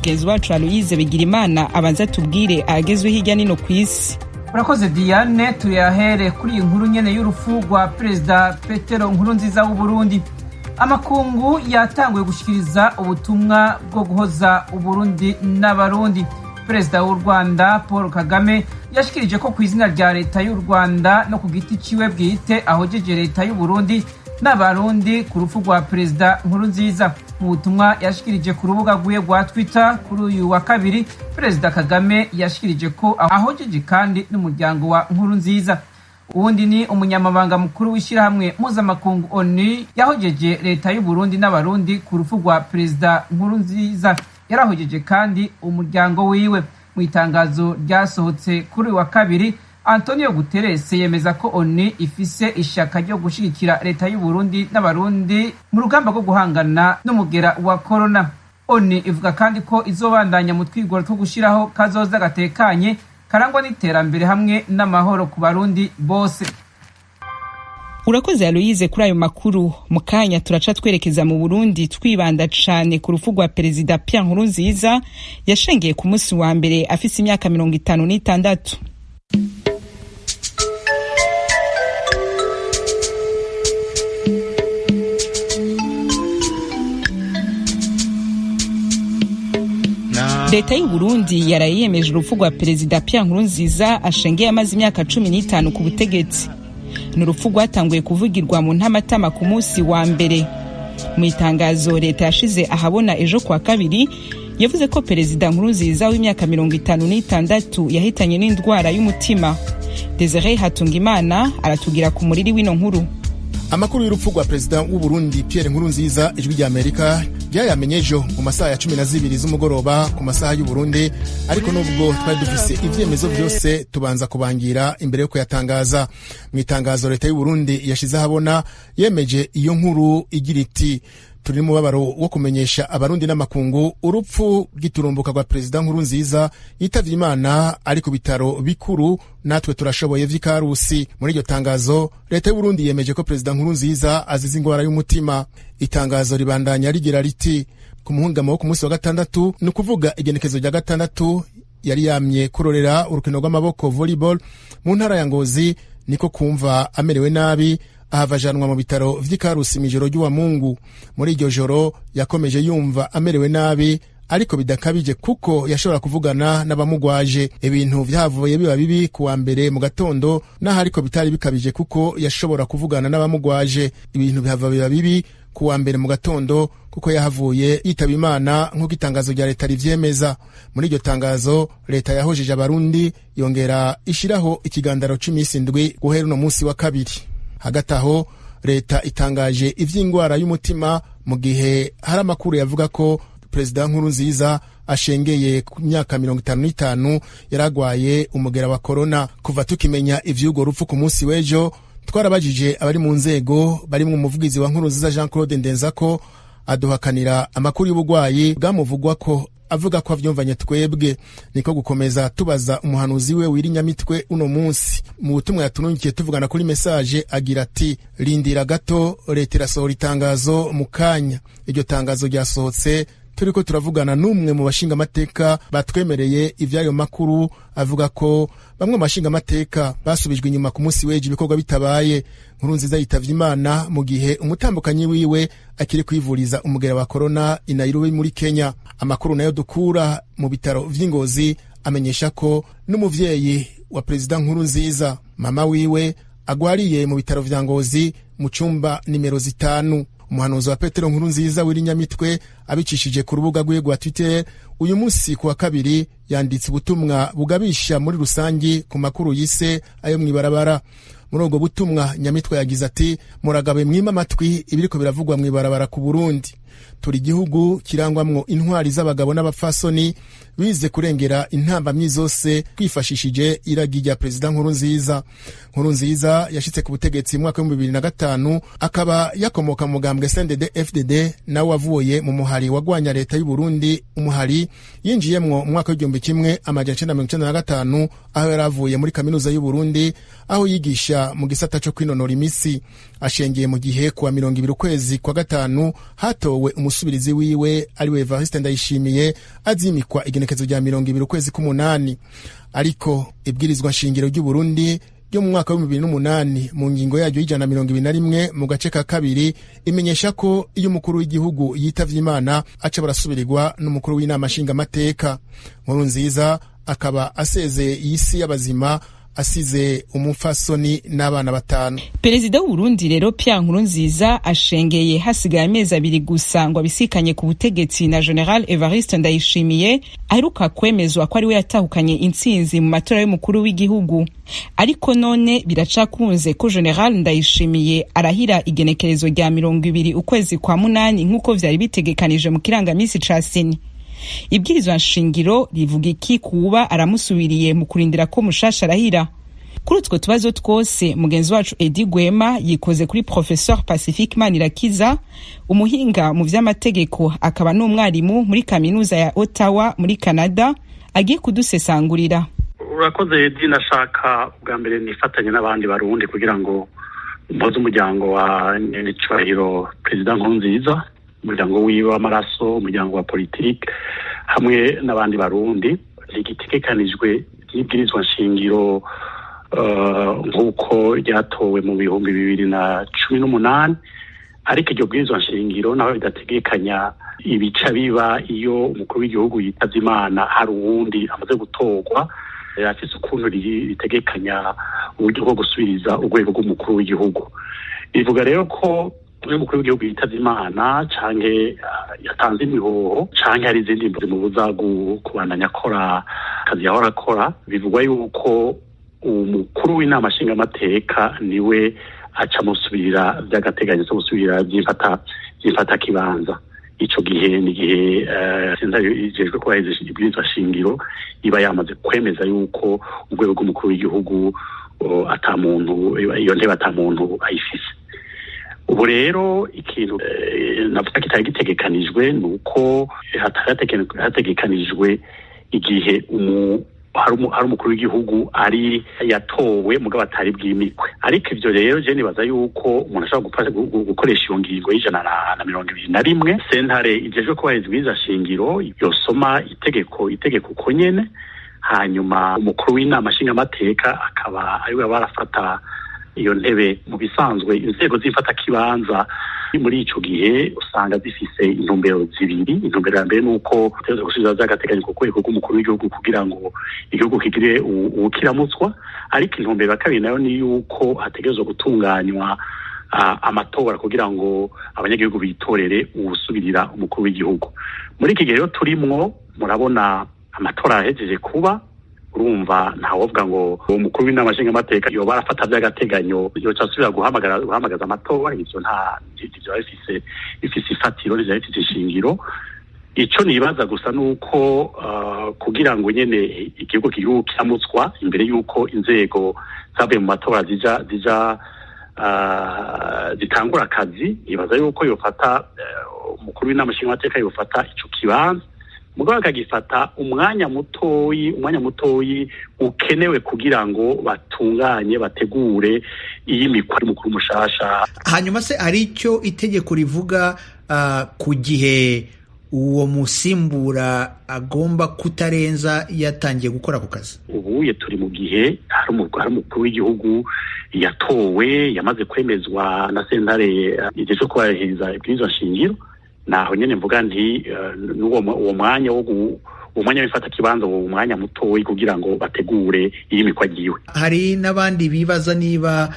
mugenzi wacu Aloyize Bigirimana abanza tubwire agezwe hirya nino kw'isi. Urakoze Diane, tuyahere kuri iyi nkuru nyene y'urupfu rwa Perezida Petero Nkurunziza w'u Burundi. Amakungu yatanguye gushikiriza ubutumwa bwo guhoza Uburundi n'abarundi. Perezida w'u Rwanda Paul Kagame yashikirije ko ku izina rya leta y'u Rwanda no ku giti ciwe bwite ahojeje leta y'u Burundi n'abarundi ku rupfu rwa Perezida Nkurunziza. Mu butumwa yashikirije ku rubuga rwiwe rwa Twitter kuri uyu wa kabiri, Perezida Kagame yashikirije ko ahojeje kandi n'umuryango wa Nkurunziza. Uwundi ni umunyamabanga mukuru w'ishirahamwe mpuzamakungu ONU yahojeje leta y'u Burundi n'abarundi ku rupfu rwa Perezida Nkurunziza. Yarahojeje kandi umuryango wiwe. Mu itangazo ryasohotse kuri uyu wa kabiri, Antonio Guterres yemeza ko ONU ifise ishaka ryo gushigikira leta y'u Burundi n'abarundi mu rugamba rwo guhangana n'umugera wa corona. ONU ivuga kandi ko izobandanya mu twigoro two gushiraho kazoza gatekanye karangwa n'iterambere hamwe n'amahoro ku barundi bose. Urakoze Aloyize kuri ayo makuru. Mu kanya turaca twerekeza mu Burundi twibanda cane ku rupfu rwa Perezida Pierre Nkurunziza yashengeye ku munsi wa mbere afise imyaka 56. Leta y'u Burundi yarayemeje urupfu rwa Perezida Pierre Nkurunziza ashengeye amaze imyaka 15 ku butegetsi. Ni urupfu rwatanguye kuvugirwa mu ntamatama ku munsi wa mbere. Mu itangazo leta yashize ahabona ejo kwa kabiri yavuze ko Perezida Nkurunziza w'imyaka 56 yahitanye n'indwara y'umutima. Desire Hatungimana aratugira ku muriri w'ino nkuru. Amakuru y'urupfu rwa Perezida w'u Burundi Pierre Nkurunziza ijwi rya Amerika ryayamenyejo mu masaha ya 12 z'umugoroba ku masaha y'u Burundi, ariko nubwo twari dufise ivyemezo vyose tubanza kubangira imbere yo kuyatangaza. Mu itangazo leta y'u Burundi yashize ahabona yemeje iyo nkuru igira iti: turi mu babaro wo kumenyesha abarundi n'amakungu urupfu rw'iturumbuka rwa Perezida Nkurunziza yitavye Imana ari ku bitaro bikuru, natwe turashoboye vy'ikarusi. Muri iryo tangazo leta y'u Burundi yemeje ko Perezida Nkurunziza azize ingwara y'umutima. Itangazo ribandanya rigira riti: ku muhingamo wo ku munsi wa gatandatu, ni ukuvuga igenekezo rya gatandatu, yari yamye kurorera urukino rw'amaboko volleyball mu ntara ya Ngozi, niko kumva amerewe nabi ahavajanwa mu bitaro vy'ikarusi mw'ijoro ry'uwa Mungu. Muri iryo joro yakomeje yumva amerewe nabi, ariko bidakabije kuko yashobora kuvugana n'abamugwaje. Ibintu vyavuye biba bibi kuwa mbere mu gatondo, naho ariko bitari bikabije kuko yashobora kuvugana n'abamugwaje. Ibintu bihava biba bibi kuwa mbere mu gatondo kuko yahavuye yitaba Imana nk'uko itangazo rya leta rivyemeza. Muri iryo tangazo leta yahojeje abarundi, yongera ishiraho ikigandaro c'imisi indwi guhera uno munsi wa kabiri. Hagati aho leta itangaje ivy'ingwara y'umutima mu gihe hari amakuru yavuga ko Perezida Nkurunziza ashengeye ku myaka 55 yaragwaye umugera wa corona. Kuva tukimenya ivy'ugo rupfu ku munsi w'ejo, twarabajije abari mu nzego barimwo umuvugizi wa Nkurunziza Jean Claude Ndenzako aduhakanira amakuru y'ubugwayi bwamuvugwa ko, avuga ko avyumvanye twebwe. Niko gukomeza tubaza umuhanuzi we w'irinyamitwe uno munsi. Mu butumwa yatunungikiye tuvugana kuri message agira ati: rindira gato, leta irasohora itangazo mu kanya. Iryo tangazo ryasohotse turiko turavugana n'umwe mu bashinga amateka batwemereye ivy'ayo makuru, avuga ko bamwe mu bashinga amateka basubijwe inyuma ku munsi w'ejo ibikorwa bitabaye. Nkurunziza yitavye Imana mu gihe umutambukanyi wiwe akiri kwivuriza umugera wa corona i Nairobi muri Kenya. Amakuru nayo dukura mu bitaro vy'Ingozi amenyesha ko n'umuvyeyi wa Perezida Nkurunziza, mama wiwe, agwariye mu bitaro vya Ngozi mu cumba nimero 5. Umuhanuzi wa Petero Nkurunziza w'irinyamitwe abicishije ku rubuga rwe rwa Twitter uyu munsi kuwa kabiri yanditse ubutumwa bugabisha muri rusangi ku makuru yise ayo mwibarabara. Muri ubwo butumwa Nyamitwe yagize ati: muragabe mwima amatwi ibiriko biravugwa mwibarabara ku Burundi. Turi igihugu kirangwamwo intwari z'abagabo n'abapfasoni bize kurengera intambamyi zose twifashishije iragi rya Perezida Nkurunziza. Nkurunziza yashitse ku butegetsi mu mwaka wa 2005, akaba yakomoka mu mugambwe CNDD-FDD nawe wavuye mu muhari wagwanya leta y'u Burundi, umuhari yinjiyemwo mu mwaka wa 1995 aho yaravuye muri kaminuza y'u Burundi aho yigisha mu gisata cyo kwinonora imisi. Ashengeye mu gihe kuwa 20 ukwezi kwa gatanu hatowe hatowe umusubirizi wiwe ariwe Evariste Ndayishimiye azimikwa igenekezo rya 20 ukwezi k'umunani. Ariko ibwirizwa nshingiro ry'u Burundi ryo mu mwaka wa 2008 mu ngingo yaryo y'ijana 21 mu gace ka kabiri imenyesha ko iyo umukuru w'igihugu yitavye Imana aca barasubirirwa n'umukuru w'inama nshingamateka. Nkurunziza akaba asezeye isi y'abazima asize umupfasoni n'abana 5. Perezida w'u Burundi rero Pierre Nkurunziza ashengeye hasigaye amezi 2 gusa ngo abisikanye ku butegetsi na General Evariste Ndayishimiye aheruka kwemezwa ko ari we yatahukanye intsinzi mu matora y'umukuru w'igihugu. Ariko none biracakunze ko General Ndayishimiye arahira igenekerezo rya 20 ukwezi kwa munani nk'uko vyari bitegekanije mu kirangamisi ca Seni. Ibwirizwa nshingiro rivuga iki kuba aramusubiriye mu kurindira ko mushasha arahira? Kuri utwo tubazo twose mugenzi wacu Edi Gwema yikoze kuri Professeur Pacifique Manirakiza, umuhinga mu vy'amategeko akaba n'umwarimu muri kaminuza ya Ottawa muri Canada, agiye kudusesangurira. Urakoze Edi, nashaka bwa mbere nifatanye n'abandi barundi kugira ngo mpoze umuryango wa Nyenicubahiro Perezida Nkurunziza, umuryango wiwe w'amaraso, umuryango wa politike hamwe n'abandi barundi. Rigitegekanijwe n'ibwirizwa nshingiro nk'uko ryatowe mu 2018, ariko iryo bwirizwa nshingiro naho ridategekanya ibica biba iyo umukuru w'igihugu yitavye Imana hari uwundi amaze gutorwa, afise ukuntu ritegekanya uburyo bwo gusubiriza urwego rw'umukuru w'igihugu. Bivuga rero ko uyu mukuru w'igihugu yitavye Imana canke yatanze imihoho canke hari izindi mvu zimubuza kubandanya akora akazi yahora akora, bivugwa yuko umukuru w'inama nshingamateka niwe aca musubirira vy'agateganyo cyo gusubirira vy'imfata kibanza. Ico gihe ni gihe sentare ijejwe kubahiriza ibwirizwa shingiro iba yamaze kwemeza yuko urwego rw'umukuru w'igihugu ata muntu iyo ntebe ata muntu ayifise. Ubu rero ikintu navuga kitari gitegekanijwe nuko hategekanijwe igihe hari umukuru w'igihugu ari yatowe mugabo atari bwimikwe. Ariko ivyo rero je nibaza yuko umuntu ashobora gukoresha iyo ngingo y'ijana na 21 sentare ijejwe kubahiriza ibwirizwa shingiro yosoma itegeko uko nyene, hanyuma umukuru w'inama nshingamateka akaba ariwe barafata iyo ntebe. Mu bisanzwe inzego z'imfata kibanza muri ico gihe usanga zifise intumbero zibiri. Intumbero ya mbere nuko tuza gusubiza vy'agateganyo ku rwego rw'umukuru w'igihugu kugira ngo igihugu kigire ubukiramutswa, ariko intumbero ya kabiri nayo ni yuko hategerezwa gutunganywa amatora kugira ngo abanyagihugu bitorere uwusubirira umukuru w'igihugu. Muri iki gihe rero turimwo, murabona amatora yahejeje kuba, urumva ntawovuga ngo umukuru w'inama nshingamateka yoba arafata vy'agateganyo yoca asubira guhamagaza amatora. Ivyo ivyo bifise ifatiro, bifise ishingiro. Ico nibaza gusa nuko kugira ngo nyene igihugu kiramutswa imbere yuko inzego zavuye mu matora zitangura akazi, nibaza yuko yofata umukuru w'inama nshingamateka yofata ico kibanza mugabo akagifata umwanya mutoyi ukenewe kugira ngo batunganye bategure iyimikwa y'umukuru mushasha. Hanyuma se ari icyo itegeko rivuga ku gihe uwo musimbura agomba kutarenza yatangiye gukora ku kazi? Ubuye turi mu gihe hari umukuru w'igihugu yatowe yamaze kwemezwa na sentare ijejwe kubahiriza ibwirizwa shingiro, naho nyene mvuga nti uwo mwanya w'ifata kibanza uwo mwanya mutoyi kugira ngo bategure iyimikwa giwe. Hari n'abandi bibaza niba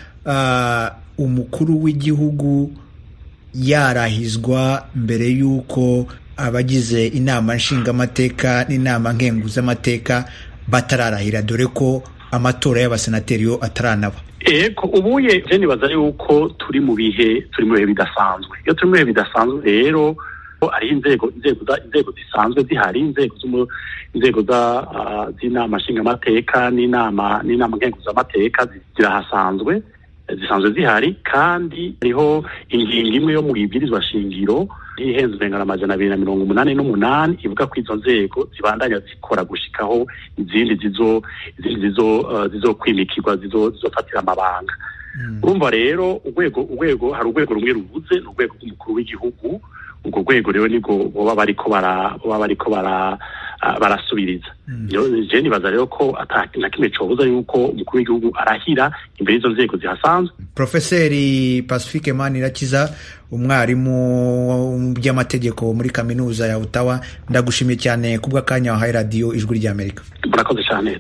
umukuru w'igihugu yarahizwa mbere y'uko abagize inama nshingamateka n'inama nkenguzamateka batararahira, dore ko amatora y'abasenateri yo ataranaba. Eko ubuye je nibaza yuko turi mu bihe bidasanzwe. Iyo turi mu bihe bidasanzwe rero ari inzego zisanzwe zihari, inzego z'inama nshingamateka n'inama nkenguzamateka zisanzwe zihari, kandi hariho ingingo imwe yo mu ibwirizwa shingiro ihenze urengana 288 ivuga ko izo nzego zibandanya zikora gushikaho izindi zizokwimikirwa zizofatira amabanga. Urumva rero urwego hari urwego rumwe rubuze, n'urwego rw'umukuru w'igihugu. ubwo rwego rero nibwo baba bariko barasubiriza. Je nibaza rero ko na kimwe cobuza yuko umukuru w'igihugu arahira imbere y'izo nzego zihasanzwe. Profeseri Pacifique Manirakiza, umwarimu by'amategeko muri kaminuza ya Ottawa, ndagushimiye cyane kubw'akanya wahaye radio Ijwi ry'Amerika. Murakoze cyane.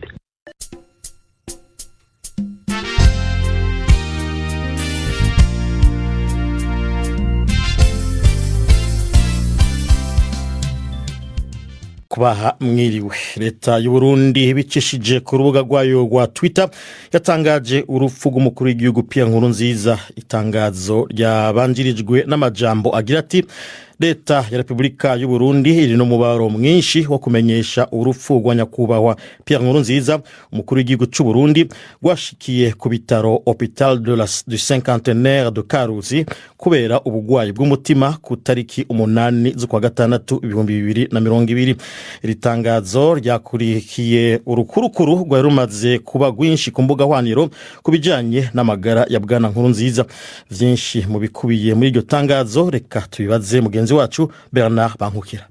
Kubaha mwiriwe. Leta y'u Burundi bicishije ku rubuga rwayo rwa Twitter yatangaje urupfu rw'umukuru w'igihugu Pierre Nkurunziza. Itangazo ryabanjirijwe n'amajambo agira ati: Leta ya Republika y'u Burundi iri no mubaro mwinshi wo kumenyesha urupfu rwa nyakubahwa Pierre Nkurunziza, umukuru w'igihugu cy'u Burundi, rwashikiye ku bitaro Hôpital du Cinquantenaire de Karuzi kubera ubugwayi bw'umutima ku tariki 8 z'ukwa gatandatu 2020. Iri tangazo ryakurikiye urukurukuru rwari rumaze kuba rwinshi ku mbuga hwaniro kubijanye n'amagara ya bwana Nkurunziza. Vyinshi mu bikubiye muri iryo tangazo, reka tubibaze mugenzi wacu Bernard Bankukira.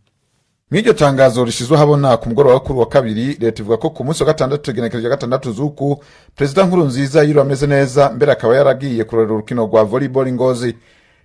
Mw'iryo tangazo rishizwe habona ku mugoroba kuri wa kabiri, leta ivuga ko ku munsi wa gatandatu igenekerezo rya gatandatu z'uku President Nkurunziza yiro ameze neza, mbere akaba yaragiye kurera urukino rwa volleyball Ngozi.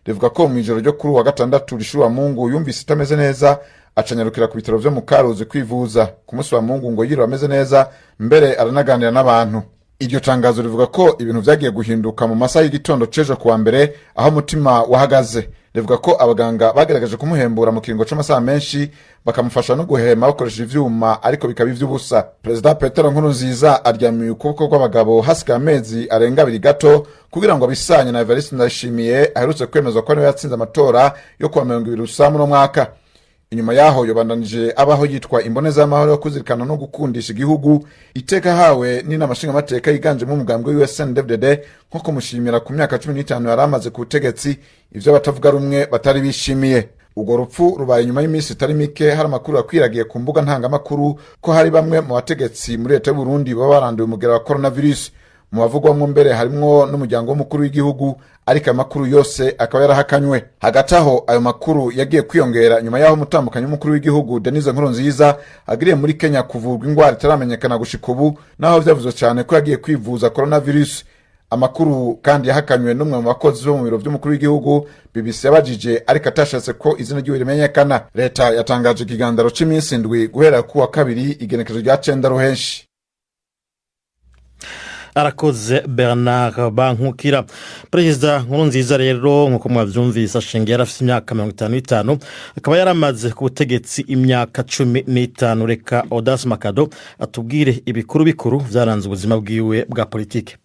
Rivuga ko mu ijoro ryo kuri wa gatandatu rishuwa Mungu yumvise itameze neza, acanyarukira ku bitaro vyo mu Karuzi kwivuza. Ku munsi wa Mungu ngo yiro ameze neza, mbere aranaganira n'abantu. Iryo tangazo rivuga ko ibintu vyagiye guhinduka mu masaha y'igitondo cejo kuwa mbere, aho mutima wahagaze. Rivuga ko abaganga bagerageje kumuhembura mu kiringo c'amasaha menshi, bakamufasha no guhema bakoresha ivyuma, ariko bikaba ivy'ubusa. President Petero Nkurunziza aryamiye ukuboko kw'abagabo hasigaye amezi arenga 2 gato kugira ngo abisanye na Evariste Ndayishimiye aherutse kwemezwa ko niwe yatsinze amatora yo kuwa 2020 no mwaka. Inyuma yaho yobandanije abaho yitwa imboneza y'amahoro yo kuzirikana no gukundisha igihugu, iteka hawe n'inamashinga amateka yiganjemo umugambwe w'USNDD nko kumushimira ku myaka 15 yaramaze ku butegetsi, ivyo batavuga rumwe batari bishimiye. Ugo rupfu rubaye nyuma y'imisi itari mike hari amakuru akwiragiye ku mbuga ntangamakuru ko hari bamwe mu bategetsi muri leta y'u Burundi baba baranduye umugera wa coronavirus. Mu bavugwamwo mbere harimwo n'umuryango w'umukuru w'igihugu, ariko amakuru yose akaba yarahakanywe. Hagati aho ayo makuru yagiye kwiyongera nyuma yaho umutambukanyi w'umukuru w'igihugu Denise Nkurunziza agiriye muri Kenya kuvurwa ingwara itaramenyekana gushika ubu, naho vyavuzwe cyane ko yagiye kwivuza coronavirus. Amakuru kandi yahakanywe n'umwe mu bakozi bo mu biro by'umukuru w'igihugu. BBC yabajije ariko atashatse ko izina ry'uwo rimenyekana. Leta yatangaje ikigandaro c'iminsi 7 guhera ku wa kabiri igenekerezo rya 9 ruhenshi. Arakoze Bernard Bankukira. Perezida Nkurunziza rero nkuko mwavyumvise ashenge yarafite imyaka 55, akaba yaramaze ku butegetsi imyaka 15. Reka Audace Makado atubwire ibikuru bikuru vyaranze ubuzima bwiwe bwa politike.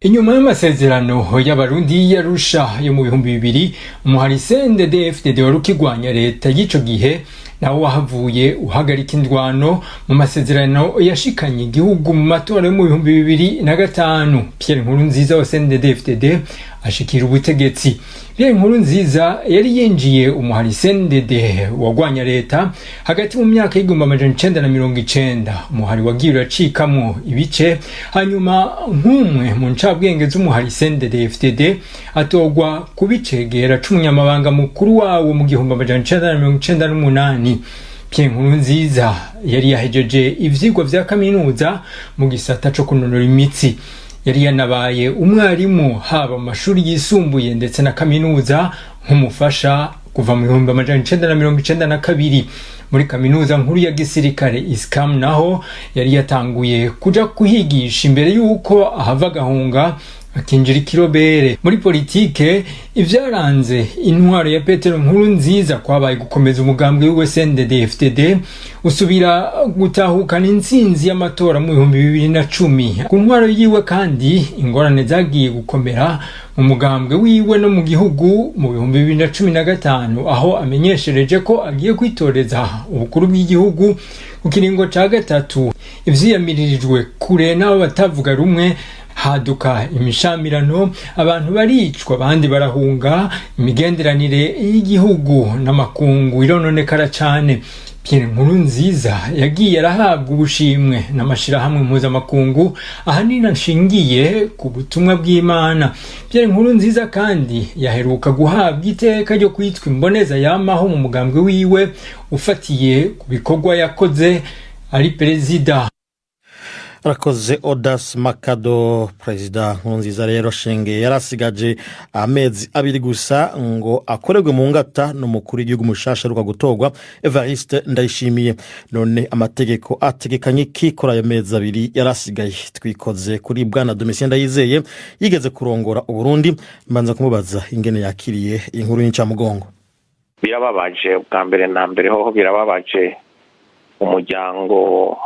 Inyuma y'amasezerano y'abarundi yarusha yo mu 2000, umuhari CNDD-FDD warukigwanya leta y'ico gihe nawo wahavuye uhagarika indwano mu masezerano yashikanye igihugu mu matora yo mu 2005. Pierre Nkurunziza wa CNDD-FDD ashikira ubutegetsi. Pierre Nkurunziza yari yinjiye umuhari CNDD wagwanya leta hagati mu myaka y'1990. Umuhari wagiye uracikamwo ibice, hanyuma nk'umwe mu ncabwenge z'umuhari CNDD-FDD atogwa kubicegera c'umunyamabanga mukuru wawo mu 1998. Pierre Nkurunziza yari yahejeje ivyigwa vya kaminuza mu gisata co kunonora imitsi. Yari yanabaye umwarimu haba mu mashuri yisumbuye ndetse na kaminuza nk'umufasha kuva mu 1992. Muri kaminuza nkuru ya gisirikare ISCAM naho yari yatanguye kuja kuhigisha imbere yuko ahava gahunga akinjira ikirobere. Muri politike ivyaranze intwaro ya Petero Nkurunziza kwabaye gukomeza umugambwe w'USNDD-FDD usubira gutahukana intsinzi y'amatora mu 2010. Ku ntwaro yiwe kandi ingorane zagiye gukomera mu mugambwe wiwe no mu gihugu mu 2015, aho amenyeshereje ko agiye kwitoreza ubukuru bw'igihugu ku kiringo ca gatatu. Ivyiyamirijwe kure n'abo batavuga rumwe, haduka imishamirano, abantu baricwa abandi barahunga, imigenderanire y'igihugu n'amakungu irononekara cyane. Pierre Nkurunziza yagiye arahabwa ubushimwe n'amashirahamwe mpuzamakungu ahanini ashingiye ku butumwa bw'Imana. Pierre Nkurunziza kandi yaheruka guhabwa iteka ryo kwitwa imboneza yamaho mu mugambwe wiwe ufatiye ku bikorwa yakoze ari perezida. Rakoze Odas Makado. Perezida Nkurunziza rero shenge yarasigaje amezi abiri gusa ngo akorerwe mu ngata n'umukuru w'igihugu mushasha ruka gutorwa Evariste Ndayishimiye. None amategeko ategekanye kikora ayo mezi abiri yarasigaye. Twikoze kuri bwana Domitien Ndayizeye yigeze kurongora Uburundi, mbanza kumubaza ingene yakiriye inkuru y'incamugongo. Birababaje bwa mbere na mbere hoho birababaje umuryango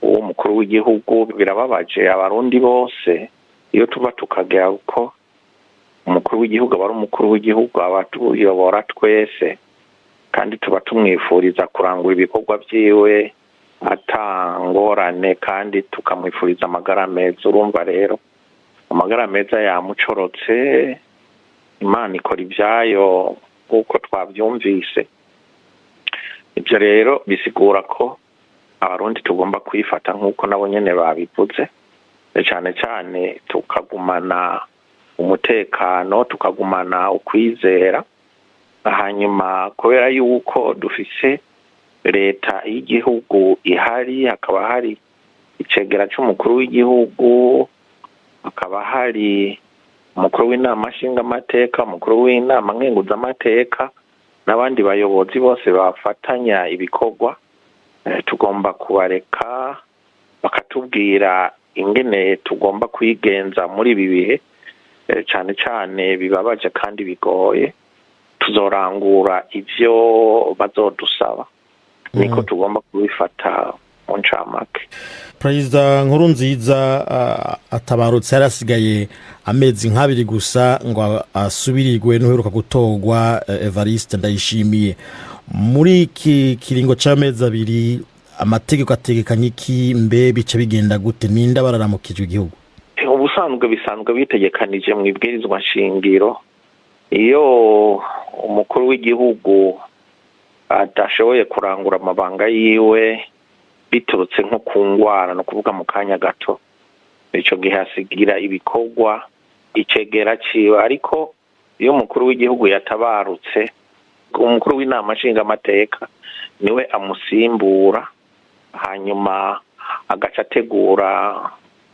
umukuru w'igihugu, birababaje abarundi bose iyo tuba tukagera uko umukuru w'igihugu aba ari umukuru w'igihugu abatuyobora twese, kandi tuba tumwifuriza kurangura ibikorwa byiwe atangorane kandi tukamwifuriza amagara meza. Urumva rero amagara meza yamucorotse, Imana ikora ibyayo kuko twabyumvise. Ibyo rero bisigura ko abarundi tugomba kwifata nk'uko nabo nyene babivuze, cyane cyane tukagumana umutekano, tukagumana ukwizera. Hanyuma kubera yuko dufise leta y'igihugu ihari, hakaba hari icegera c'umukuru w'igihugu, hakaba hari umukuru w'inama nshingamateka, umukuru w'inama nkenguzamateka n'abandi bayobozi bose bafatanya ibikorwa, tugomba kubareka bakatubwira ingene tugomba kwigenza muri ibi bihe cyane cyane bibabaje kandi bigoye. Tuzorangura ivyo bazodusaba, niko tugomba kubifata mu ncamake. Perezida Nkurunziza atabarutse yarasigaye amezi nk'abiri gusa ngo asubirirwe n'uheruka gutorwa Evariste Ndayishimiye. Muri iki kiringo c'amezi abiri amategeko ategekanye iki, mbe bica bigenda gute, ninda bararamukijwe igihugu? Ubusanzwe bisanzwe bitegekanije mu ibwirizwa nshingiro, iyo umukuru w'igihugu adashoboye kurangura amabanga yiwe biturutse nko ku ngwara, no kuvuga mu kanya gato, ico gihe hasigira ibikorwa icegera ciwe. Ariko iyo umukuru w'igihugu yatabarutse, umukuru w'inama nshingamateka niwe amusimbura, hanyuma agaca ategura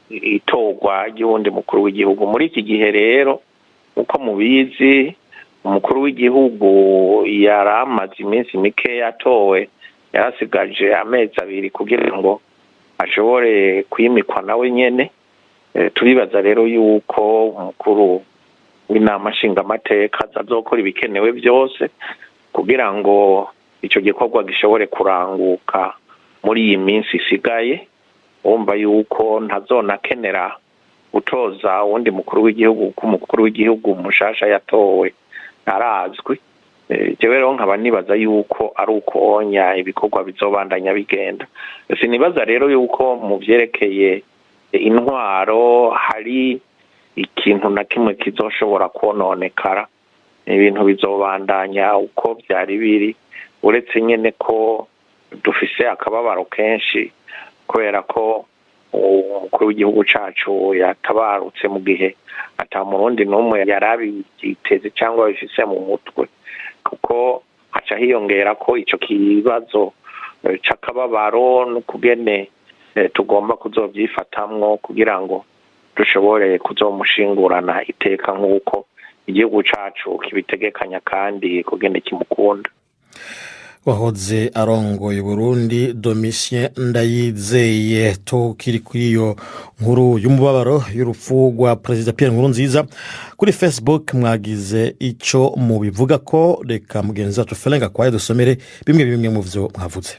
itorwa ry'uwundi mukuru w'igihugu. Muri iki gihe rero uko mubizi, umukuru w'igihugu yaramaze iminsi mike yatowe, yarasigaje amezi abiri kugira ngo ashobore kwimikwa nawe nyene. Turibaza rero yuko umukuru w'inama nshingamateka azokora ibikenewe byose kugira ngo ico gikorwa gishobore kuranguka muri iyi minsi isigaye. Umva yuko ntazonakenera gutoza uwundi mukuru w'igihugu, ko umukuru w'igihugu mushasha yatowe arazwi. Jewe rero nkaba nibaza yuko ari ukonya ibikorwa bizobandanya bigenda. Sinibaza rero yuko mu vyerekeye intwaro hari ikintu na kimwe kizoshobora kononekara. Ibintu bizobandanya uko byari biri, uretse nyene ko dufise akababaro kenshi kubera ko umukuru w'igihugu cacu yatabarutse mu gihe ata murundi n'umwe yarabiteze cyangwa bifise mu mutwe, kuko haca hiyongera ko ico kibazo c'akababaro n'ukugene tugomba kuzovyifatamwo kugira ngo dushobore kuzomushingurana iteka nk'uko igihugu cacu kibitegekanya kandi kugende kimukunda. Wahoze arongoye Burundi Domitien Ndayizeye. Tukiri kuri iyo nkuru y'umubabaro y'urupfu rwa Perezida Pierre Nkurunziza, kuri Facebook mwagize ico mubivuga ko, reka mugenzi wacu Felenga kwaye dusomere bimwe mu vyo mwavuze.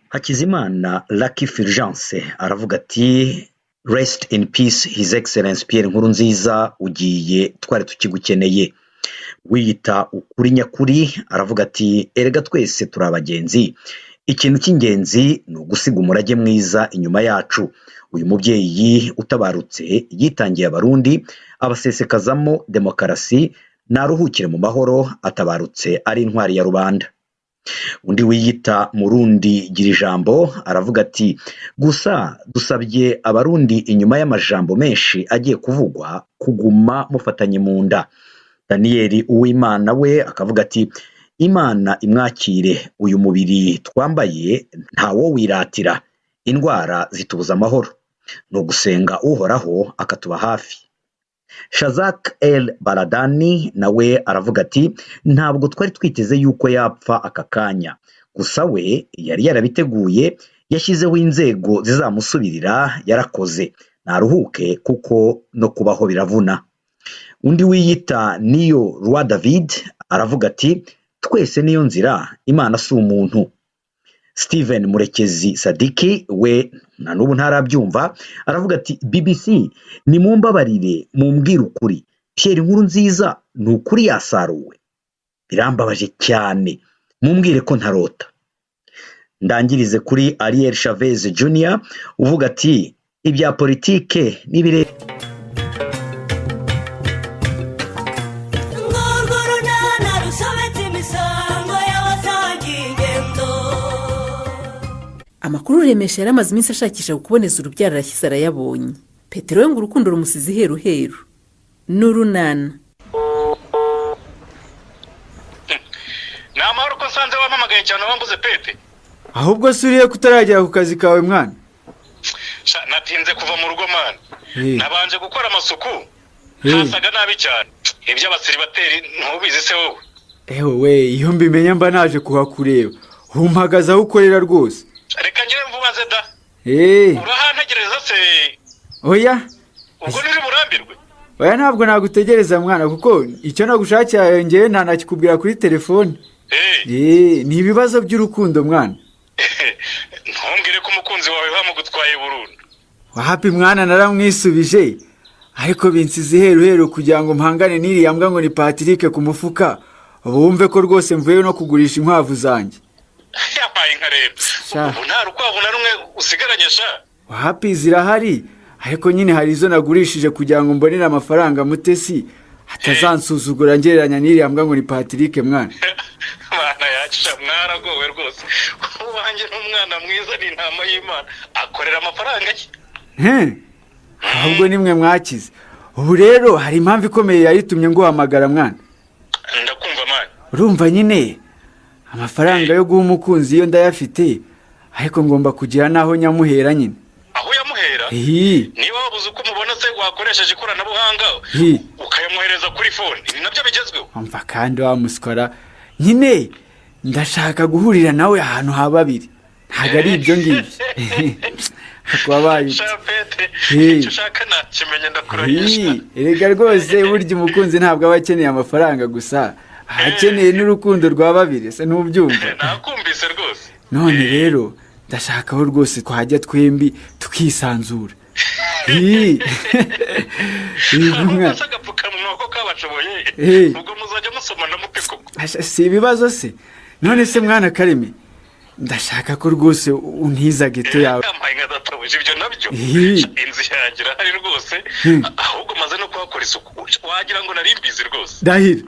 Hakizimana Lucky Fulgence aravuga ati Rest in peace His Excellence Pierre Nkurunziza, ugiye twari tukigukeneye. Wiyita ukuri nyakuri aravuga ati erega twese turi abagenzi, ikintu cy'ingenzi ni ugusiga umurage mwiza inyuma yacu. Uyu mubyeyi utabarutse yitangiye abarundi, abasesekazamo demokarasi, naruhukire mu mahoro, atabarutse ari intwari ya rubanda. undi wiyita Murundi gira ijambo aravuga ati gusa dusabye abarundi inyuma y'amajambo menshi agiye kuvugwa kuguma mufatanye mu nda. Daniel Uwimana we akavuga ati Imana imwakire, uyu mubiri twambaye ntawo wiratira, indwara zitubuza amahoro, no gusenga uhoraho akatuba hafi. Shazak El Baradani nawe aravuga ati ntabwo twari twiteze yuko yapfa aka kanya, gusa we yari yarabiteguye, yashyizeho inzego zizamusubirira, yarakoze, naruhuke kuko no kubaho biravuna. Undi wiyita Niyo Rwa David aravuga ati twese niyo nzira, Imana si umuntu. Steven Murekezi Sadiki we na n'ubu ntarabyumva aravuga ati BBC nimumbabarire mumbwire ukuri, Pierre Nkurunziza ni ukuri yasaruwe, birambabaje cyane, mumbwire ko ntarota. Ndangirize kuri Ariel Chavez Jr uvuga ati ibya politike n'ibire Amakuru Remesha yaramaze iminsi ashakisha kuboneza urubyaro arashyize arayabonye. Petero we ngo urukundo rumusize heru heru. N'urunana. Ni amahoro ko nsanze wampamagaye cyane wambuze Pete. Ahubwo suriye kutaragera ku kazi kawe mwana. Natinze kuva mu rugo mana. Nabanje gukora amasuku. Hasaga nabi cyane. Ibyo abasiribateri ntubizi se wowe. We iyo mbimenya mba naje kuhakureba. Umpagaze aho ukorera rwose. Reka ngire mvubaze da. Urahantegereza se? Oya. Ubwo nuri burambirwe? Oya ntabwo nagutegereza mwana kuko icyo nagushakiye ngewe ntanakikubwira kuri telefone. Ni ibibazo by'urukundo mwana. Ntumbwire ko umukunzi wawe bamugutwaye burundu. Wahapi mwana naramwisubije. Ariko binsize heru kugira ngo mpangane n'iriya mbwa ngo ni Patrick ku mufuka. Bumve ko rwose mvuye no kugurisha inkwavu zanjye. Yapaye nka rero. Ubu nta rukwavu na rumwe usigaranye sha. Wahapi zirahari. Ariko nyine hari izo nagurishije kugira ngo mbonere amafaranga Mutesi atazansuzugura ngereranya n'iriya mbwa ngo ni Patrick mwana. Mwana yacu mwaragowe rwose. Ubanjye n'umwana mwiza ni intama y'Imana. Akorera amafaranga ye. Ahubwo nimwe mwakize. Ubu rero hari impamvu ikomeye yayitumye nguhamagara mwana. Ndakumva mwana. Urumva nyine amafaranga yo guha umukunzi iyo ndayafite, ariko ngomba kugira naho nyamuhera nyine. Aho yamuhera? Niba wabuze uko mubona se wakoresheje ikoranabuhanga ukayamuhereza kuri phone. Ibi nabyo bigezweho. Umva kandi wa muskora nyine ndashaka guhurira nawe ahantu hababiri. Ntago ari ibyo ngibyo. Akwabaye. Icyo ushaka nakimenye ndakurahisha. Erega rwose burya umukunzi ntabwo aba akeneye amafaranga gusa, akeneye n'urukundo rwa babiri. Se n'ubyumva? Nakumvise rwose. None rero ndashaka aho rwose twajya twembi tukisanzura. Ubwo muzajya musomana mupiko. Si ibibazo se. None se mwana Kareme, ndashaka ko rwose untiza gito yawe. Amaye ngadatabuje ibyo nabyo. Inzi yangira hari rwose. Ahubwo maze no kuhakora isuku. Wagira ngo narimbizi rwose. Dahira.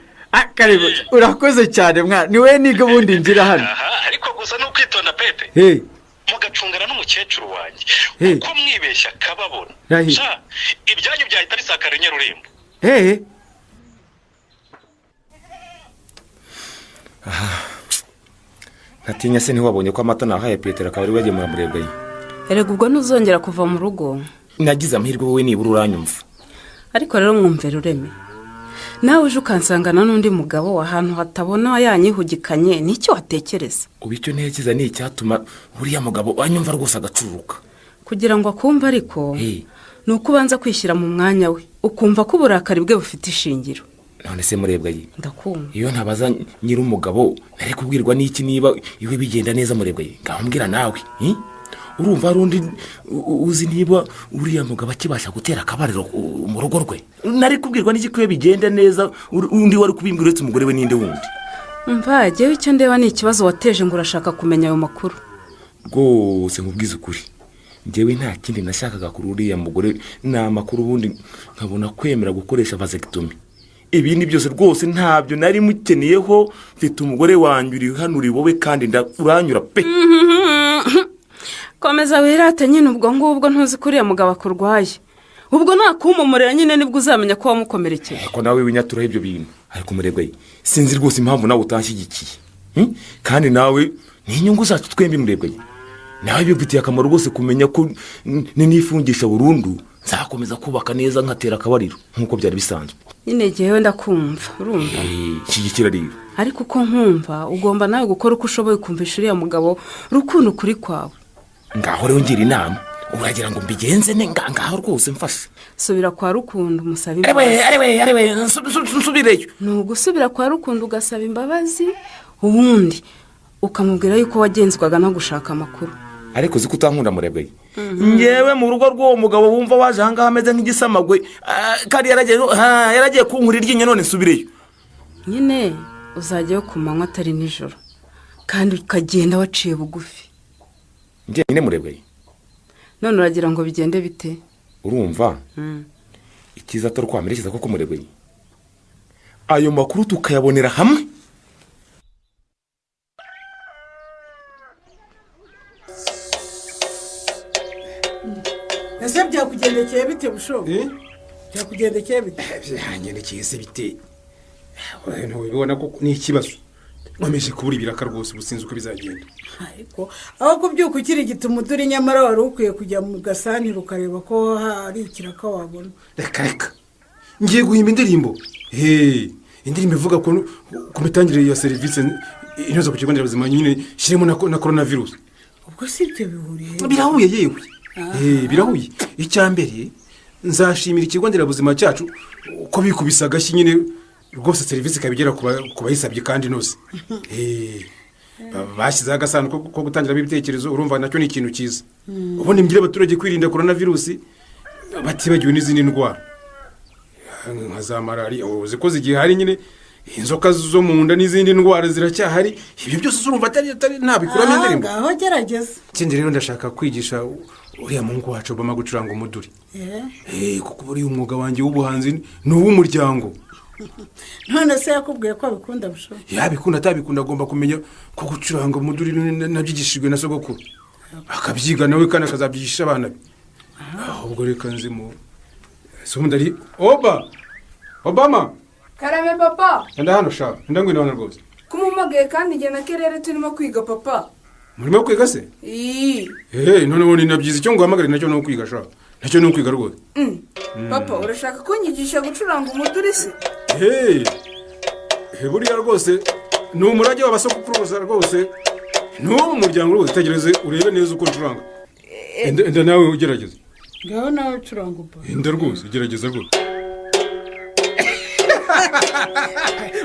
Kareme urakoze cyane mwana. Ni we niga bundi ngira hano. Ariko gusa no kwitonda Pete. Mugacungana n'umukecuru wanjye. Uko mwibeshya kababona. Ibyanyu byahita risakara Nyarurembo. Atinya se ntiwabonye ko amata nahaye Petero akaba ari wagemura murebwa. Erega ubwo ntuzongera kuva mu rugo. Nagize amahirwe wowe nibura uranyumva. Ariko rero mwumvira Ureme. Nawe uje ukansangana n'undi mugabo ahantu hatabona yanyihugikanye n'icyo watekereza. Ubicyo ntekereza ni icyatuma buriya mugabo anyumva rwose agacuruka. Kugira ngo akumva ariko nuko ubanza kwishyira mu mwanya we ukumva ko uburakari bwe bufite ishingiro. None se murebwa ye? Ndakumva. Iyo ntabaza nyiri umugabo nari kubwirwa n'iki niba iwe bigenda neza murebwa ye? Ngambwira nawe. Urumva rundi uzi niba uriya mugabo akibasha gutera akabariro mu rugo rwe. Nari kubwirwa n'iki ko bigenda neza undi wari kubimbwira uretse umugore we ninde wundi. Mva jewe icyo ndeba ni ikibazo wateje ngo urashaka kumenya ayo makuru. Rwose nkubwiza ukuri. Njyewe nta kindi nashakaga kuri uriya mugore, ni amakuru ubundi nkabona kwemera gukoresha vasectomy. ibindi byose rwose ntabyo nari mukeneyeho. Mfite umugore wanjye uri hano uri wowe kandi uranyura pe. Komeza wirate nyine ubwo ngubwo ntuzi ko uriya mugabo akurwaye. Ubwo nakumumurira nyine nibwo uzamenya ko wamukomerekeye. Ko nawe winyaturaho ibyo bintu. Ariko murebwa sinzi rwose impamvu nawe utanshyigikiye. Kandi nawe ni inyungu zacu twembi murebwa. Nawe bifitiye akamaro rwose kumenya ko nifungisha burundu nzakomeza kubaka neza nkatera akabariro nkuko byari bisanzwe. Nyine jewe ndakumva urumva. Shyigikira rero. Ariko uko nkumva ugomba nawe gukora uko ushoboye kumvisha uriya mugabo rukundo kuri kwawe. Ngaho rero ngira inama uragira ngo mbigenze ne ngaho rwose mfashe. Subira kwa rukundo musaba imbabazi. Nsubireyo. Nugusubira kwa rukundo ugasaba imbabazi ubundi ukamubwira yuko wagenzwaga no gushaka amakuru. Ariko uzi ko utankunda murebwe. Ngewe mu rugo rw'uwo mugabo wumva waje ahangaha ameze nk'igisamagwe kandi yaragiye kunkurira iryinyo none nsubireyo. Nyine uzajyayo ku manywa atari nijoro kandi ukagenda waciye bugufi. Nyine murebwe. None uragira ngo bigende bite? Urumva ikiza atari kwamerekeza koko murebwe. Ayo makuru tukayabonera hamwe. Ese byakugendekeye bite bushobo? Byakugendekeye bite? Byangendekeye se bite? Ntubibona ko ni ikibazo. Nkomeje kubura ibiraka rwose ubusinzi uko bizagenda. Ariko aho kubyuka ukiri gituma uduri nyamara wari ukwiye kujya mu gasaniro ukareba ko hari ikiraka wabona. Reka. Ngiye guhimba indirimbo. Indirimbo ivuga ku mitangire ya serivisi inoza ku kigo nderabuzima nyine shiremo na coronavirus. Ubwo si byo bihuriye. Birahuye yewe. Birahuye. Icyambere nzashimira ikigo nderabuzima cyacu ko bikubisa agashyi nyine rwose serivisi kabigera ku bayisabye kandi nose. Bashyize agasanduku ko gutangira ibitekerezo urumva nacyo ni ikintu cyiza. Ubundi mbwira abaturage kwirinda coronavirus batibagiwe n'izindi ndwara nka za malaria uzi ko zigihari nyine inzoka zo mu nda n'izindi ndwara ziracyahari. Ibyo byose urumva atari ntabikuramo indirimbo. Aho gerageza. Kindi rero ndashaka kwigisha uriya mungu wacu Obama gucuranga umuduri. Kuko uri umwuga wanjye w'ubuhanzi n'uw'umuryango. None se yakubwiye ko abikunda busho? Yabikunda atabikunda agomba kumenya ko gucuranga umuduri nabyigishijwe na sogokuru. Akabyiga nawe kandi akazabyigisha abana be. Ahubwo reka nzimo Sumundari Obama. Karame papa. Nda hano sha, ndangwina hano rwose. Kumumagaye kandi njye na Kerere turimo kwiga papa. Murimo kwiga se? None woni nabyize icyo nguhamagara nacyo no kwiga sha. Nacyo no kwiga rwose. Papa urashaka ko nyigisha gucuranga umuduri se? Buriya rwose ni umurage w'abasokuruza rwose. N'uwo muryango rwose tegereze urebe neza uko ncuranga. Enda nawe ugerageza. Ngaho nawe ucuranga upa. Enda rwose ugerageza rwose.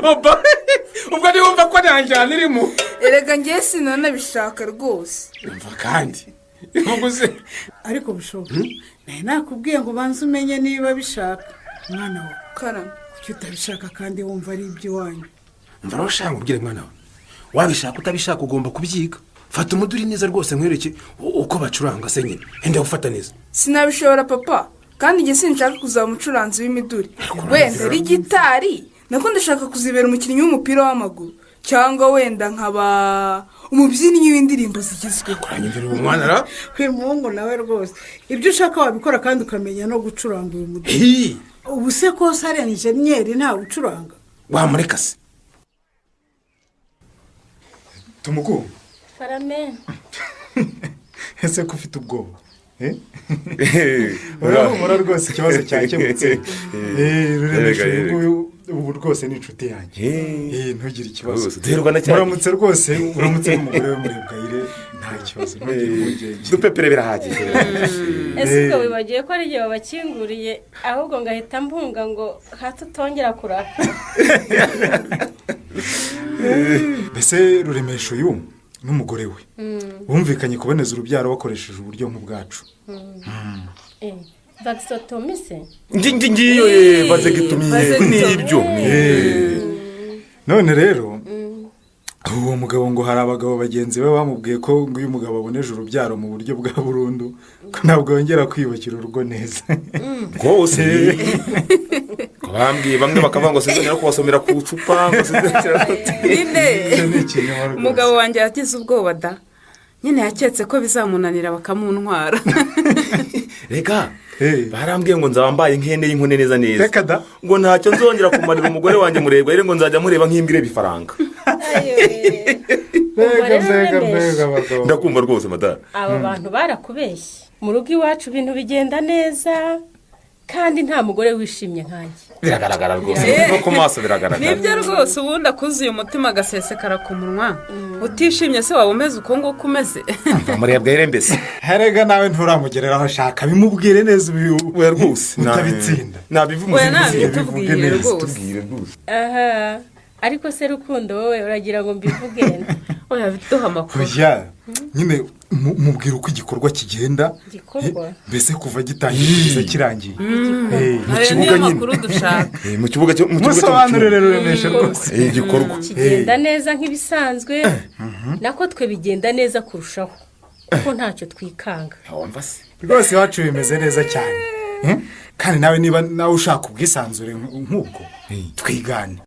Oba ubwo ni wumva ko nanjyana irimo. Erega ngiye sinone bishaka rwose. Umva kandi uguze ariko bishoboka. Nakubwiye ngo banze umenye niba bishaka mwana wa Karame. Kuki utabishaka kandi wumva ari iby'iwanyu? Umva urashaka ubwire mwana wa wabishaka utabishaka ugomba kubyiga. Fata umuduri neza rwose nkwereke uko bacuranga se nyine. Enda ufata neza. Sinabishobora papa kandi ngiye sinshaka kuzamucuranzi w'imiduri. Wenda ari gitari nako ndashaka kuzibera umukinnyi w'umupira w'amaguru cyangwa wenda nkaba umubyinnyi w'indirimbo zigezweho. Kuranyumvira umwana ra kw'umuhungu nawe rwose ibyo ushaka wabikora kandi ukamenya no gucuranga uyu muduri. Ubu se ko sare engineer nta gucuranga wamureka se? Tumuko Karame. Ese ko ufite ubwoba? Urabona rwose ikibazo cyakemutse. Ubu rwose ni inshuti yanjye. Ntugire ikibazo. Muramutse rwose uramutse n'umugore we muri Bwayire nta kibazo. Dupepere birahagije. Ese ubwo wibagiye ko ari igihe babakinguriye ahubwo ngahita mpunga ngo hato tongera kuraka. Mbese Ruremesho uyu n'umugore we bumvikanye kuboneza urubyaro bakoresheje uburyo nk'ubwacu. Vaxotomy se? Ngiyo vaxotomy nibyo. None rero uwo mugabo ngo hari abagabo bagenzi be bamubwiye ko ngo uyu mugabo aboneje urubyaro mu buryo bwa burundu ko ntabwo yongera kwiyubakira urugo neza. Rwose bambwiye bamwe bakavuga ngo sinzongera kubasomera ku icupa ngo sinzongera nyine umugabo wanjye yatize ubwoba da nyine yaketse ko bizamunanira bakamuntwara reka barambwiye ngo nzaba mbaye nk'ihene y'inkone neza neza reka da ngo ntacyo nzongera kumarira umugore wanjye murebwa rero ngo nzajya mureba nk'imbwa ireba ifaranga ndakumva rwose madara aba bantu barakubeshye mu rugo iwacu ibintu bigenda neza kandi nta mugore wishimye nkanjye biragaragara rwose no ku maso biragaragara nibyo rwose ubundi akuzuye umutima agasesekara ku munwa utishimye se waba umeze uko nguko umeze murebwa rero mbese herega nawe nturamugereraho ashaka bimubwire neza ubu rwose utabitsinda nabitubwiye rwose aha ariko se Rukundo wowe uragira ngo mbivuge oya biduha amakuru nyine mubwira uko igikorwa kigenda mbese kuva gitangiye kirangiye mu kibuga nyine mu kibuga musobanurire ruremesha rwose igikorwa kigenda neza nk'ibisanzwe nako twe bigenda neza kurushaho kuko ntacyo twikanga rwose iwacu bimeze neza cyane kandi nawe niba nawe ushaka ubwisanzure nk'ubwo twigane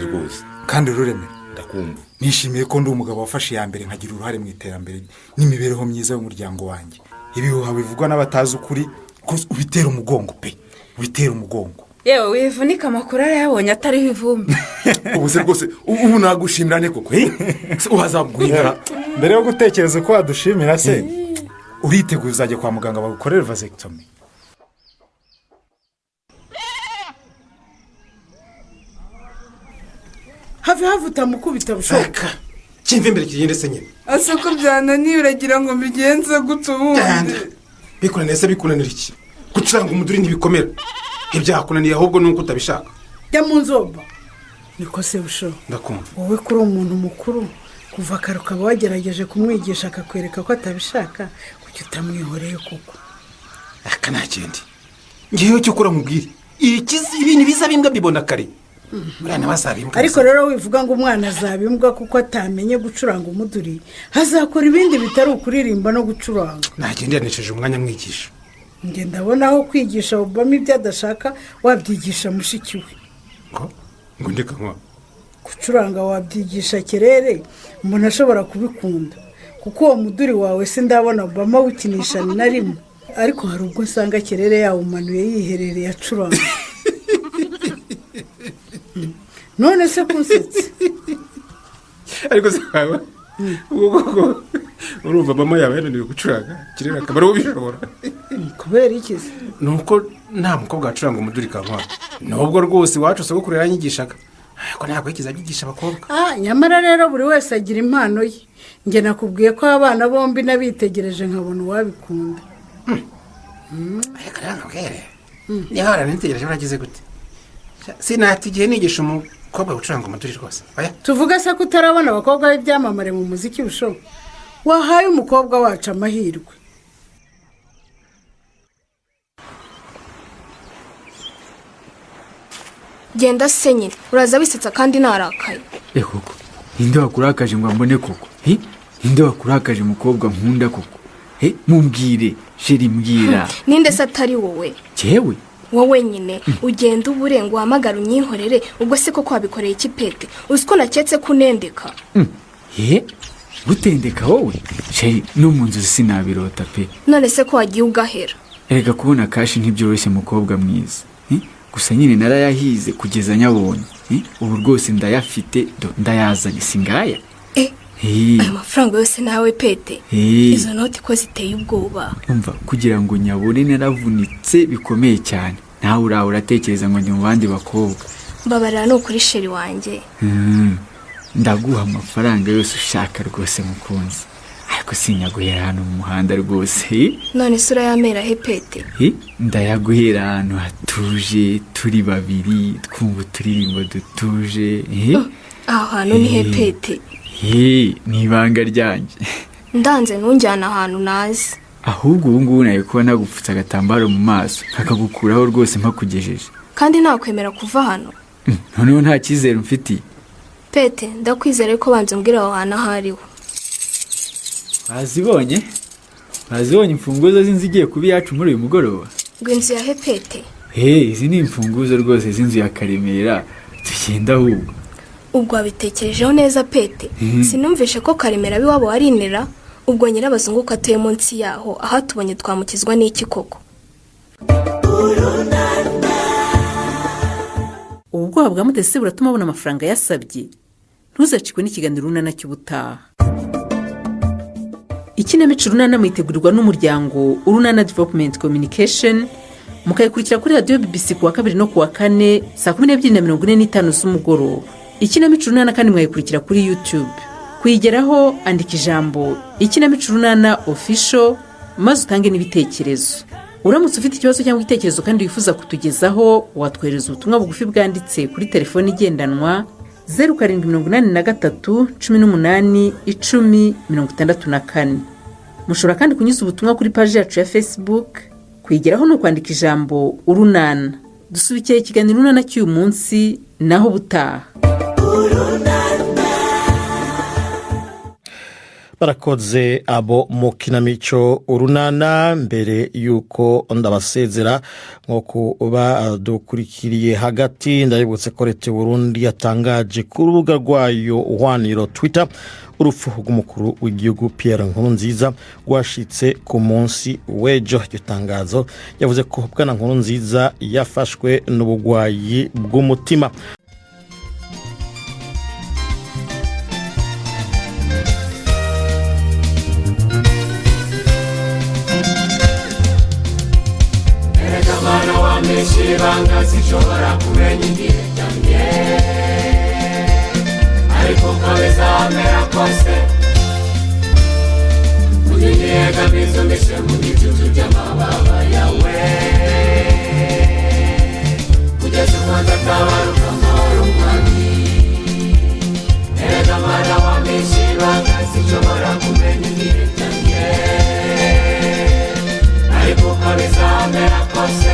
rwose kandi rureme ndakumva nishimiye ko ndi umugabo wafashe iya mbere nkagira uruhare mu iterambere n'imibereho myiza y'umuryango wanjye ibihuha bivugwa n'abatazi ukuri ko ubitera umugongo pe ubitera umugongo yewe wivunika amakuru arayabonye atariho ivumbi ubu se rwose ubu nagushimira ne koko uhazabwira mbere yo gutekereza ko wadushimira se uriteguye uzajya kwa muganga bagukorere vasectomy have utamukubita bushoboka kimva imbere kigende se nyine asa ko byananiye uragira ngo mbigenze gute ubundi bikunaniye se bikunanira iki gucuranga umuduri ntibikomera ibyakunaniye ahubwo nuko utabishaka jya mu nzoba niko se busho ndakumva wowe kuri umuntu mukuru kuva kare ukaba wagerageje kumwigisha akakwereka ko atabishaka kuki utamwihoreye kuko aka nta kindi ngewe cyo ukora mubwire ibintu biza bimbwa bibona kare ariko rero wivuga ngo umwana azabimbwa kuko atamenye gucuranga umuduri hazakora ibindi bitari ukuririmba no gucuranga nagendanisheje umwanya mwigisha njye ndabona aho kwigisha Obama ibyo adashaka wabyigisha mushiki we ngo ndeka nko gucuranga wabyigisha Kerere umuntu ashobora kubikunda kuko uwo muduri wawe se ndabona Obama wikinisha na rimwe ariko hari ubwo nsanga Kerere yawumanuye yiherereye acuranga none se kunsetse ariko se wawe ubwo urumva mama yawe yananiwe gucuranga Kirera akaba ubishobora kubera iki se nuko nta mukobwa acuranga umuduri kankwa nubwo rwose iwacu sogokuru yanyigishaga ariko ntabwo yigize abigisha abakobwa nyamara rero buri wese agira impano ye njye nakubwiye ko abana bombi nabitegereje nkabona uwabikunda ariko ntabwere niba waranitegereje baragize gute sinati igihe nigisha umukobwa gucuranga umuduri rwose tuvuga se ko utarabona abakobwa b'ibyamamare mu muziki bushobo wahaye umukobwa wacu amahirwe genda se nyine uraza wisetsa kandi narakaye koko ninde wakurakaje ngo ambone koko ninde wakurakaje umukobwa nkunda koko mumbwire sheri mbwira ninde se atari wowe cyewe wowe nyine ugenda uburenga uhamagara unyihorere ubwo se koko wabikoreye ikipete uzi ko naketse kunendeka gutendeka wowe sheri no mu nzu sinabirota pe none se ko wagiye ugahera erega kubona kashi ntibyoroshye mukobwa mwiza gusa nyine narayahize kugeza nyabonye ubu rwose ndayafite ndayazanye singaya aya mafaranga yose nawe pete izo noti ko ziteye ubwoba umva kugira ngo nyabone naravunitse bikomeye cyane nawe uraho uratekereza ngo ndi mu bandi bakobwa mbabarira ni ukuri sheri wanjye ndaguha amafaranga yose ushaka rwose mukunzi ariko sinyaguhera hano mu muhanda rwose none se urayamera he pete ndayaguhera ahantu hatuje turi babiri twumva uturirimbo dutuje aho hantu ni he pete ni ibanga ryanjye ndanze ntujyana ahantu nazi ahubwo ubu ngubu nawe kuba nagupfutse agatambaro mu maso kakagukuraho rwose mpakugejeje kandi nakwemera kuva hano noneho nta cyizere mfitiye pete ndakwizere ko banze umbwira aho hantu aho ariho bazibonye imfunguzo z'inzu igiye kuba iyacu muri uyu mugoroba ngo inzu ya he pete izi ni imfunguzo rwose z'inzu ya Karemera, tugenda ahubwo. Ubwo wabitekerejeho neza Pete? Sinumvishe ko Karemera biwabo warinera, ubwo nyirabazungu ko atuye munsi yaho, aha tubonye twamukizwa n'iki koko? ubwoba bwa Mutesi buratuma abona amafaranga yasabye. Ntuzacikwe n'ikiganiro Urunana cy'ubutaha. Ikinamico Urunana mwitegurirwa n'umuryango Urunana Development Communication, mukayikurikira kuri radio BBC kuwa 2 no kuwa 4 saa 12:45 z'umugoroba. Ikinamico Urunana kandi mwayikurikira kuri YouTube. Kuyigeraho andika ijambo Ikinamico Urunana Official maze utange n'ibitekerezo. Uramutse ufite ikibazo cyangwa igitekerezo kandi wifuza kutugezaho, watwohereza ubutumwa bugufi bwanditse kuri telefone igendanwa 0783 18 10 64. Mushobora kandi kunyuza ubutumwa kuri page yacu ya Facebook. Kuyigeraho no kwandika ijambo Urunana. Dusubikiye ikiganiro Urunana cy'uyu munsi, naho butaha. barakoze abo mu kinamico Urunana. Mbere yuko ndabasezera nko kuba dukurikiriye hagati, ndabibutse ko leta y'Uburundi yatangaje ku rubuga rwayo hwaniro Twitter urupfu rw'umukuru w'igihugu Pierre Nkurunziza rwashitse ku munsi w'ejo. Iryo tangazo yavuze ko Bwana Nkurunziza yafashwe n'ubugwayi bw'umutima. Shibanga sinshobora kumenya igihe cyanjye, ariko uko bizamera kose ugiye gabizumishe mu gicucu cy'amababa yawe, kugeza ubwo ndatabaruka amahoro mwami. Erega mwana wanjye shibanga sinshobora kumenya igihe cyanjye, ariko uko bizamera kose